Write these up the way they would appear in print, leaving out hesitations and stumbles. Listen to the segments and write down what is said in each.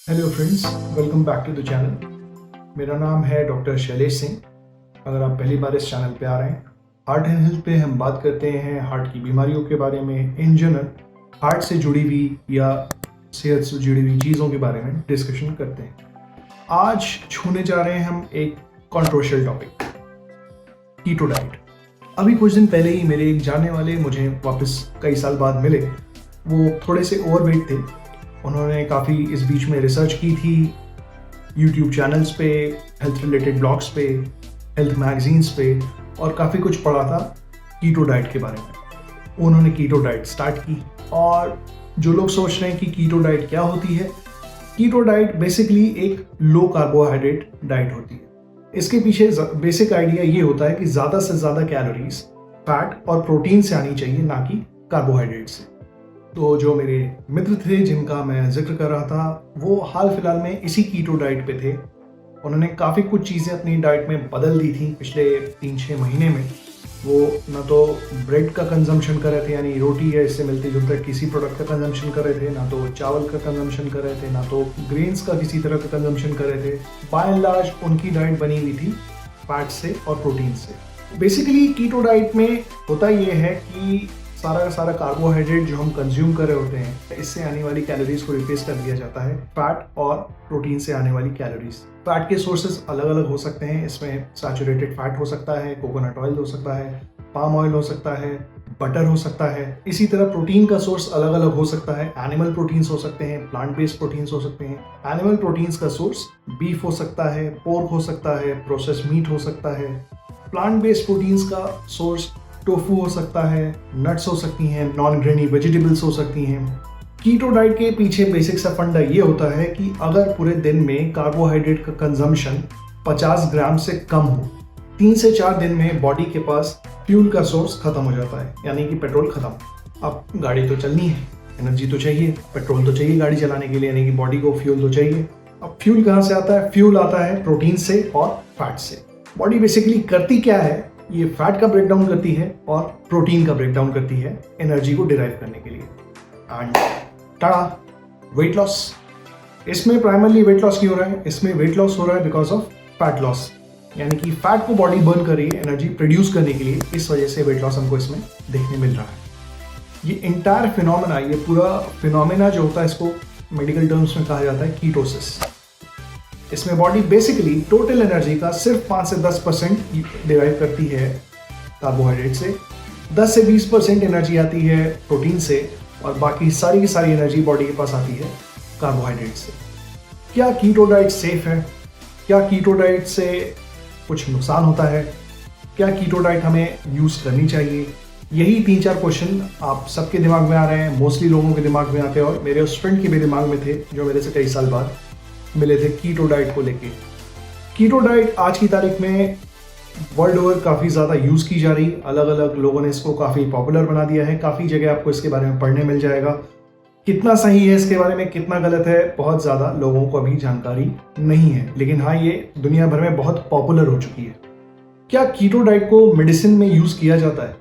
Hello friends, welcome back to the channel. मेरा नाम है डॉक्टर शैलेश सिंह। अगर आप पहली बार इस चैनल पे आ रहे हैं, हार्ट एंड हेल्थ पे हम बात करते हैं हार्ट की बीमारियों के बारे में, इन जनरल हार्ट से जुड़ी हुई या सेहत से जुड़ी हुई चीज़ों के बारे में डिस्कशन करते हैं। आज छूने जा रहे हैं हम एक कंट्रोवर्शियल टॉपिक, कीटो डाइट। अभी कुछ दिन पहले ही मेरे एक जानने वाले मुझे वापस कई साल बाद मिले। वो थोड़े से ओवरवेट थे। उन्होंने काफ़ी इस बीच में रिसर्च की थी, यूट्यूब चैनल्स पे, हेल्थ रिलेटेड ब्लॉग्स पे, हेल्थ मैगजीन्स पे, और काफ़ी कुछ पढ़ा था कीटो डाइट के बारे में। उन्होंने कीटो डाइट स्टार्ट की। और जो लोग सोच रहे हैं कि कीटो डाइट क्या होती है, कीटो डाइट बेसिकली एक लो कार्बोहाइड्रेट डाइट होती है। इसके पीछे बेसिक आइडिया ये होता है कि ज़्यादा से ज़्यादा कैलोरीज फैट और प्रोटीन से आनी चाहिए, ना कि कार्बोहाइड्रेट से। तो जो मेरे मित्र थे जिनका मैं जिक्र कर रहा था, वो हाल फिलहाल में इसी कीटो डाइट पे थे। उन्होंने काफ़ी कुछ चीज़ें अपनी डाइट में बदल दी थी पिछले 3-6 महीने में। वो न तो ब्रेड का कंजम्पशन कर रहे थे, यानी रोटी या इससे मिलते जुलते किसी प्रोडक्ट का कंजम्पशन कर रहे थे, ना तो चावल का कंजम्पशन कर रहे थे, ना तो ग्रेन्स का किसी तरह का कंजम्पशन कर रहे थे। बाय एंड लार्ज उनकी डाइट बनी हुई थी फैट से और प्रोटीन से। बेसिकली कीटो डाइट में होता ये है कि सारा का सारा कार्बोहाइड्रेट जो हम कंज्यूम कर रहे होते हैं, इससे आने वाली कैलोरीज को रिप्लेस कर दिया जाता है फैट और प्रोटीन से आने वाली कैलोरीज। फैट के सोर्सेज अलग अलग हो सकते हैं। इसमें सैचुरेटेड फैट हो सकता है, कोकोनट ऑयल हो सकता है, पाम ऑयल हो सकता है, बटर हो सकता है। इसी तरह प्रोटीन का सोर्स अलग अलग हो सकता है। एनिमल प्रोटीन्स हो सकते हैं, प्लांट बेस्ड प्रोटीन्स हो सकते हैं। एनिमल प्रोटीन्स का सोर्स बीफ हो सकता है, पोर्क हो सकता है, प्रोसेस्ड मीट हो सकता है। प्लांट बेस्ड प्रोटीन्स का सोर्स टोफू हो सकता है, नट्स हो सकती हैं, नॉन ग्रेनी वेजिटेबल्स हो सकती हैं। कीटो डाइट के पीछे बेसिक सा फंडा ये होता है कि अगर पूरे दिन में कार्बोहाइड्रेट का कंजम्पशन 50 ग्राम से कम हो, 3 से 4 दिन में बॉडी के पास फ्यूल का सोर्स खत्म हो जाता है, यानी कि पेट्रोल खत्म। अब गाड़ी तो चलनी है, एनर्जी तो चाहिए, पेट्रोल तो चाहिए गाड़ी चलाने के लिए, यानी कि बॉडी को फ्यूल तो चाहिए। अब फ्यूल कहाँ से आता है? फ्यूल आता है प्रोटीन से और फैट से। बॉडी बेसिकली करती क्या है? ये फैट का ब्रेकडाउन करती है और प्रोटीन का ब्रेकडाउन करती है एनर्जी को डिराइव करने के लिए। And Tata, weight loss. इसमें प्राइमरली वेट लॉस क्यों हो रहा है? इसमें वेट लॉस हो रहा है बिकॉज ऑफ फैट लॉस, यानी कि फैट को बॉडी बर्न कर रही है एनर्जी प्रोड्यूस करने के लिए। इस वजह से वेट लॉस हमको इसमें देखने मिल रहा है। ये इंटायर फिनोमेना, ये पूरा फिनोमेना जो होता है, इसको मेडिकल टर्म्स में कहा जाता है कीटोसिस। इसमें बॉडी बेसिकली टोटल एनर्जी का सिर्फ 5 से 10% डिराइव करती है कार्बोहाइड्रेट से, 10 से 20% एनर्जी आती है प्रोटीन से, और बाकी सारी की सारी एनर्जी बॉडी के पास आती है कार्बोहाइड्रेट से। क्या कीटो डाइट सेफ है? क्या कीटो डाइट से कुछ नुकसान होता है? क्या कीटो डाइट हमें यूज़ करनी चाहिए? यही 3-4 क्वेश्चन आप सबके दिमाग में आ रहे हैं, मोस्टली लोगों के दिमाग में आते हैं, और मेरे उस फ्रेंड के भी दिमाग में थे जो मेरे से कई साल बाद मिले थे कीटो डाइट को लेके। कीटो डाइट आज की तारीख में वर्ल्ड ओवर काफ़ी ज़्यादा यूज़ की जा रही, अलग अलग लोगों ने इसको काफ़ी पॉपुलर बना दिया है। काफ़ी जगह आपको इसके बारे में पढ़ने मिल जाएगा। कितना सही है इसके बारे में, कितना गलत है, बहुत ज़्यादा लोगों को अभी जानकारी नहीं है, लेकिन हाँ, ये दुनिया भर में बहुत पॉपुलर हो चुकी है। क्या कीटो डाइट को मेडिसिन में यूज़ किया जाता है?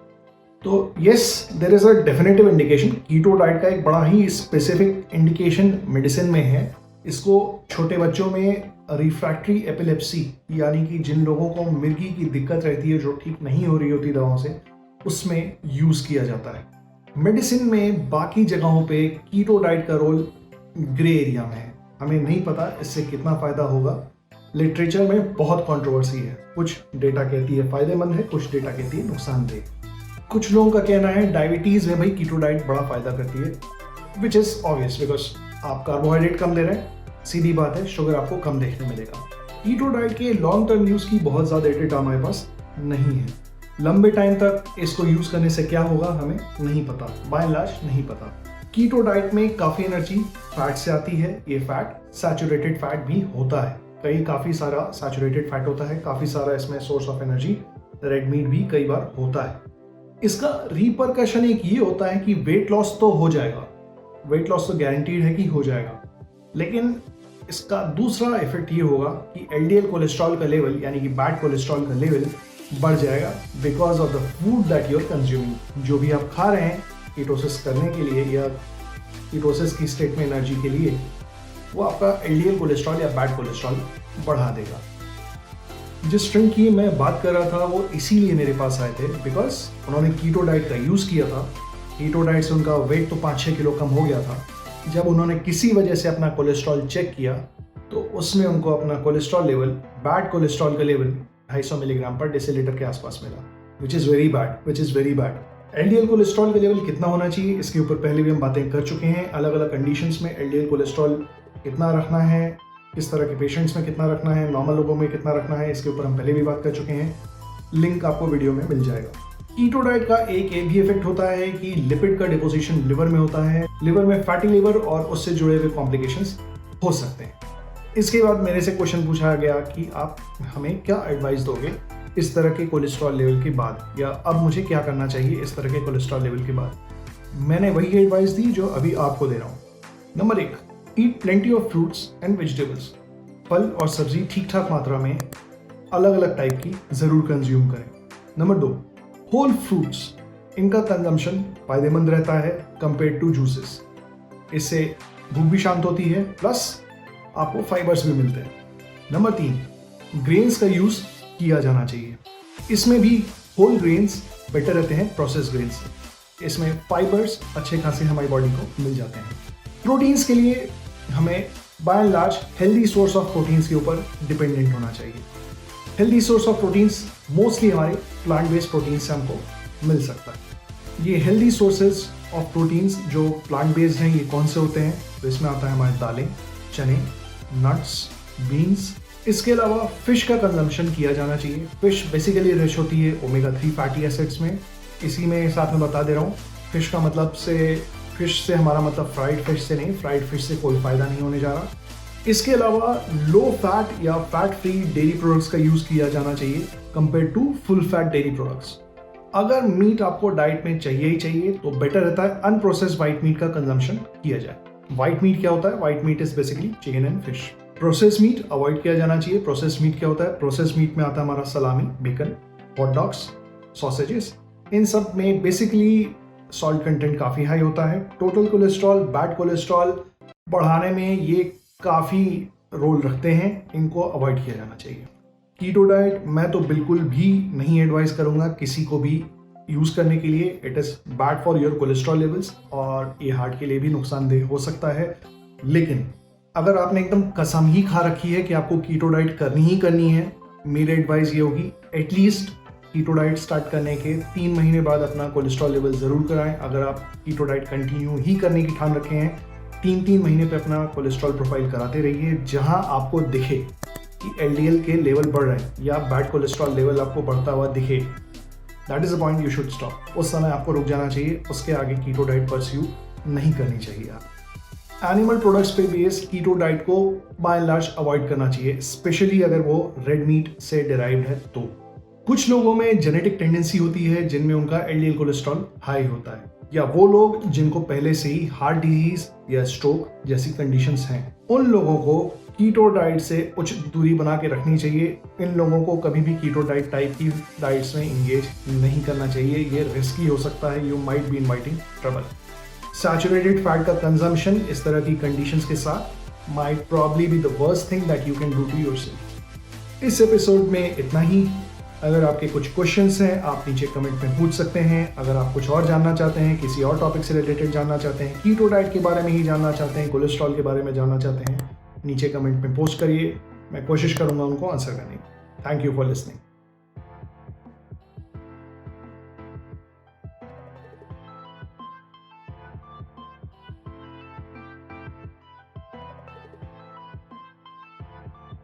तो yes, there is a definitive indication. Keto diet का एक बड़ा ही स्पेसिफिक इंडिकेशन मेडिसिन में है। इसको छोटे बच्चों में रिफ्रैक्टरी एपिलेप्सी, यानी कि जिन लोगों को मिर्गी की दिक्कत रहती है, जो ठीक नहीं हो रही होती दवाओं से, उसमें यूज़ किया जाता है। मेडिसिन में बाकी जगहों पे कीटो डाइट का रोल ग्रे एरिया में है। हमें नहीं पता इससे कितना फ़ायदा होगा। लिटरेचर में बहुत कंट्रोवर्सी है। कुछ डेटा कहती है फ़ायदेमंद है, कुछ डेटा कहती है नुकसानदेह। कुछ लोगों का कहना है डायबिटीज़ में भाई कीटो डाइट बड़ा फ़ायदा करती है, विच इज़ ऑब्वियस, बिकॉज आप कार्बोहाइड्रेट कम ले रहे हैं, सीधी बात है, शुगर आपको कम देखने मिलेगा। कीटो डाइट के लॉन्ग टर्म यूज़ की बहुत ज़्यादा डेटा हमारे पास नहीं है। लंबे टाइम तक इसको यूज़ करने से क्या होगा हमें नहीं पता, बाय एंड लार्ज नहीं पता। कीटो डाइट में काफ़ी एनर्जी फैट से आती है। ये फैट सैचुरेटेड फैट भी होता है, काफ़ी सारा सैचुरेटेड फैट होता है, काफ़ी सारा इसमें source of energy red meat भी कई बार होता है। इसका रिपरकशन एक ये होता है कि वेट लॉस तो हो जाएगा, वेट लॉस तो गारंटीड है कि हो जाएगा, लेकिन इसका दूसरा इफेक्ट ये होगा कि एलडीएल कोलेस्ट्रॉल का लेवल, यानी कि बैड कोलेस्ट्रॉल का लेवल बढ़ जाएगा because of the food that you are consuming. जो भी आप खा रहे हैं कीटोसिस करने के लिए या कीटोसिस की स्टेट में एनर्जी के लिए, वो आपका एलडीएल कोलेस्ट्रॉल या बैड कोलेस्ट्रॉल बढ़ा देगा। जिस ड्रिंक की मैं बात कर रहा था वो इसीलिए मेरे पास आए थे बिकॉज उन्होंने कीटो डाइट का यूज़ किया था। कीटो डाइट से उनका वेट तो 5-6 किलो कम हो गया था। जब उन्होंने किसी वजह से अपना कोलेस्ट्रॉल चेक किया तो उसमें उनको अपना कोलेस्ट्रॉल लेवल, बैड कोलेस्ट्रॉल का लेवल 250 मिलीग्राम पर डेसीलीटर के आसपास मिला, which is very bad. LDL cholesterol का लेवल कितना होना चाहिए इसके ऊपर पहले भी हम बातें कर चुके हैं। अलग अलग कंडीशंस में एलडीएल कोलेस्ट्रॉल कितना रखना है, किस तरह के पेशेंट्स में कितना रखना है, नॉर्मल लोगों में कितना रखना है, इसके ऊपर हम पहले भी बात कर चुके हैं। लिंक आपको वीडियो में मिल जाएगा। कीटो डाइट का एक ये भी इफेक्ट होता है कि लिपिड का डिपोजिशन लिवर में होता है। लिवर में फैटी लिवर और उससे जुड़े हुए कॉम्प्लिकेशंस हो सकते हैं। इसके बाद मेरे से क्वेश्चन पूछा गया कि आप हमें क्या एडवाइस दोगे इस तरह के कोलेस्ट्रॉल लेवल के बाद, या अब मुझे क्या करना चाहिए इस तरह के कोलेस्ट्रॉल लेवल के बाद। मैंने वही एडवाइस दी जो अभी आपको दे रहा हूँ। Number 1, eat plenty of fruits and vegetables. फल और सब्जी ठीक ठाक मात्रा में अलग अलग टाइप की ज़रूर कंज्यूम करें। नंबर 2, होल फ्रूट्स, इनका कंजम्पशन फायदेमंद रहता है कंपेयर टू जूसेस। इससे भूख भी शांत होती है, प्लस आपको फाइबर्स भी मिलते हैं। नंबर 3, ग्रेन्स का यूज़ किया जाना चाहिए। इसमें भी होल ग्रेन्स बेटर रहते हैं प्रोसेस ग्रेन्स से। इसमें फाइबर्स अच्छे खासे हमारी बॉडी को मिल जाते हैं। प्रोटीन्स के लिए हमें by and large healthy source of proteins के ऊपर डिपेंडेंट होना चाहिए। Healthy source of proteins mostly हमारे प्लांट बेस्ड प्रोटीन्स से हमको मिल सकता है। ये हेल्दी सोर्सेज ऑफ प्रोटीन्स जो प्लांट बेस्ड हैं ये कौन से होते हैं? तो इसमें आता है हमारे दालें, चने, नट्स, बीन्स। इसके अलावा फिश का कंजम्पशन किया जाना चाहिए। फिश बेसिकली रिच होती है ओमेगा 3 फैटी एसिड्स में। इसी में साथ में बता दे रहा हूँ, फिश का मतलब से, फिश से हमारा मतलब फ्राइड फिश से नहीं, फ्राइड फिश से कोई फायदा नहीं होने जा रहा। इसके अलावा लो फैट या फैट फ्री डेयरी प्रोडक्ट्स का यूज किया जाना चाहिए compare to full fat dairy products. अगर मीट आपको डाइट में चाहिए ही चाहिए तो बेटर रहता है अनप्रोसेस्ड व्हाइट मीट का कंजम्पशन किया जाए। व्हाइट मीट क्या होता है? White meat is basically chicken and fish. Process meat avoid किया जाना चाहिए। प्रोसेस मीट क्या होता है? प्रोसेस मीट में आता है हमारा सलामी, बेकन, हॉट डॉग्स, सॉसेजेस। इन सब में बेसिकली सॉल्ट कंटेंट काफ़ी हाई होता है। टोटल कोलेस्ट्रॉल, बैड कोलेस्ट्रॉल बढ़ाने में ये काफ़ी रोल रखते हैं। इनको अवॉइड किया जाना चाहिए। कीटो डाइट मैं तो बिल्कुल भी नहीं एडवाइस करूँगा किसी को भी यूज़ करने के लिए। It is bad for your cholesterol levels और ये हार्ट के लिए भी नुकसानदेह हो सकता है। लेकिन अगर आपने एकदम कसम ही खा रखी है कि आपको कीटो डाइट करनी ही करनी है, मेरी एडवाइस ये होगी एटलीस्ट कीटो डाइट स्टार्ट करने के 3 महीने बाद अपना कोलेस्ट्रॉल लेवल ज़रूर कराएं। अगर आप कीटो डाइट कंटिन्यू ही करने की ठान रखे हैं, 3-3 महीने पे अपना कोलेस्ट्रॉल प्रोफाइल कराते रहिए। जहां आपको दिखे कि एलडीएल के लेवल बढ़ रहे हैं या बैड कोलेस्ट्रॉल लेवल आपको बढ़ता हुआ दिखे, that is the point you should stop. उस समय आपको रुक जाना चाहिए। उसके आगे कीटो डाइट परस्यू नहीं करनी चाहिए। आप एनिमल प्रोडक्ट्स पे बेस्ड कीटो डाइट को बाय एंड लार्ज अवॉइड करना चाहिए, स्पेशली अगर वो रेड मीट से डिराइव्ड है तो। कुछ लोगों में जेनेटिक टेंडेंसी होती है जिनमें उनका एलडीएल कोलेस्ट्रॉल हाई होता है, या वो लोग जिनको पहले से ही हार्ट डिजीज या स्ट्रोक जैसी कंडीशंस हैं। उन लोगों को कीटो डाइट से उच्च दूरी बना के रखनी चाहिए। इन लोगों को कभी भी कीटो डाइट टाइप की डाइट्स में इंगेज नहीं करना चाहिए। ये रिस्की हो सकता है। You might be inviting trouble. Saturated fat का कंजम्पशन इस तरह की कंडीशंस के साथ might probably be the worst thing that you can do to yourself. इस एपिसोड में इतना ही। अगर आपके कुछ क्वेश्चंस हैं आप नीचे कमेंट में पूछ सकते हैं। अगर आप कुछ और जानना चाहते हैं, किसी और टॉपिक से रिलेटेड जानना चाहते हैं, कीटो डाइट के बारे में ही जानना चाहते हैं, कोलेस्ट्रॉल के बारे में जानना चाहते हैं, नीचे कमेंट में पोस्ट करिए। मैं कोशिश करूंगा उनको आंसर करने की। Thank you for listening.